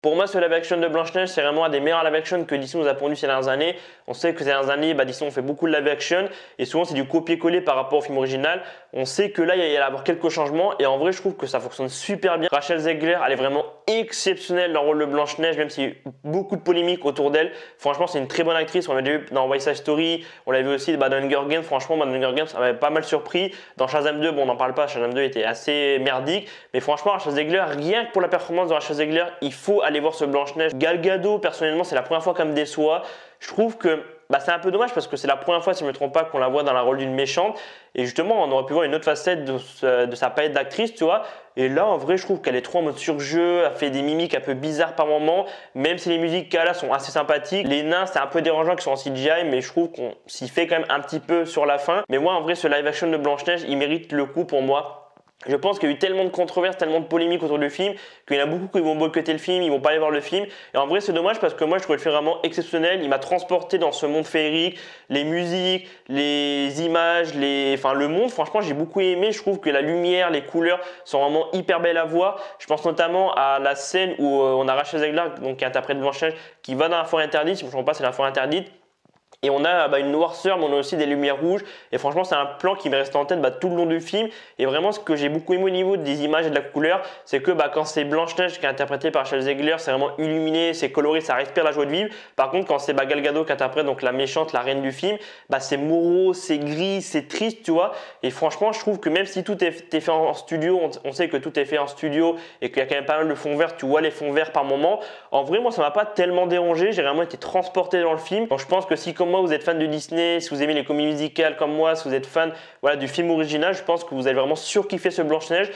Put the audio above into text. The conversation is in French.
Pour moi, ce live action de Blanche-Neige, c'est vraiment un des meilleurs live action que Disney nous a pondu ces dernières années. On sait que ces dernières années, Disney on fait beaucoup de live action et souvent c'est du copier-coller par rapport au film original. On sait que là, il y a avoir quelques changements et en vrai, je trouve que ça fonctionne super bien. Rachel Zegler, elle est vraiment exceptionnelle dans le rôle de Blanche-Neige, même s'il y a eu beaucoup de polémiques autour d'elle. Franchement, c'est une très bonne actrice. On l'a vu dans West Side Story, on l'a vu aussi dans Hunger Games. Franchement, dans Hunger Games, ça m'avait pas mal surpris. Dans Shazam 2, bon, on n'en parle pas, Shazam 2 était assez merdique. Mais franchement, Rachel Zegler, rien que pour la performance de Rachel Zegler, il faut aller voir ce Blanche-Neige. Gal Gadot, personnellement, c'est la première fois qu'elle me déçoit. Je trouve que c'est un peu dommage parce que c'est la première fois, si je ne me trompe pas, qu'on la voit dans le rôle d'une méchante. Et justement, on aurait pu voir une autre facette de sa palette d'actrice, tu vois. Et là, en vrai, je trouve qu'elle est trop en mode surjeu. Elle fait des mimiques un peu bizarres par moments. Même si les musiques qu'elle a sont assez sympathiques. Les nains, c'est un peu dérangeant qu'ils soient en CGI, mais je trouve qu'on s'y fait quand même un petit peu sur la fin. Mais moi, en vrai, ce live action de Blanche-Neige, il mérite le coup pour moi. Je pense qu'il y a eu tellement de controverses, tellement de polémiques autour du film qu'il y en a beaucoup qui vont boycotter le film, ils vont pas aller voir le film. Et en vrai, c'est dommage parce que moi, je trouve le film vraiment exceptionnel. Il m'a transporté dans ce monde féerique, les musiques, les images, le monde. Franchement, j'ai beaucoup aimé. Je trouve que la lumière, les couleurs sont vraiment hyper belles à voir. Je pense notamment à la scène où on a Rachel Zegler, donc qui interprète Blanche-Neige, qui va dans la forêt interdite. Si je ne me trompe pas, c'est la forêt interdite. Et on a une noirceur, mais on a aussi des lumières rouges. Et franchement, c'est un plan qui m'est resté en tête tout le long du film. Et vraiment, ce que j'ai beaucoup aimé au niveau des images et de la couleur, c'est que quand c'est Blanche-Neige qui est interprétée par Rachel Zegler, c'est vraiment illuminé, c'est coloré, ça respire la joie de vivre. Par contre, quand c'est Gal Gadot qui interprète donc la méchante, la reine du film, c'est morose, c'est gris, c'est triste, tu vois. Et franchement, je trouve que même si tout est fait en studio, on sait que tout est fait en studio et qu'il y a quand même pas mal de fonds verts, tu vois les fonds verts par moment. En vrai, moi, ça m'a pas tellement dérangé. J'ai vraiment été transporté dans le film. Donc, je pense que si comme moi, vous êtes fan de Disney, si vous aimez les comédies musicales comme moi, si vous êtes fan du film original, je pense que vous allez vraiment surkiffer ce Blanche-Neige.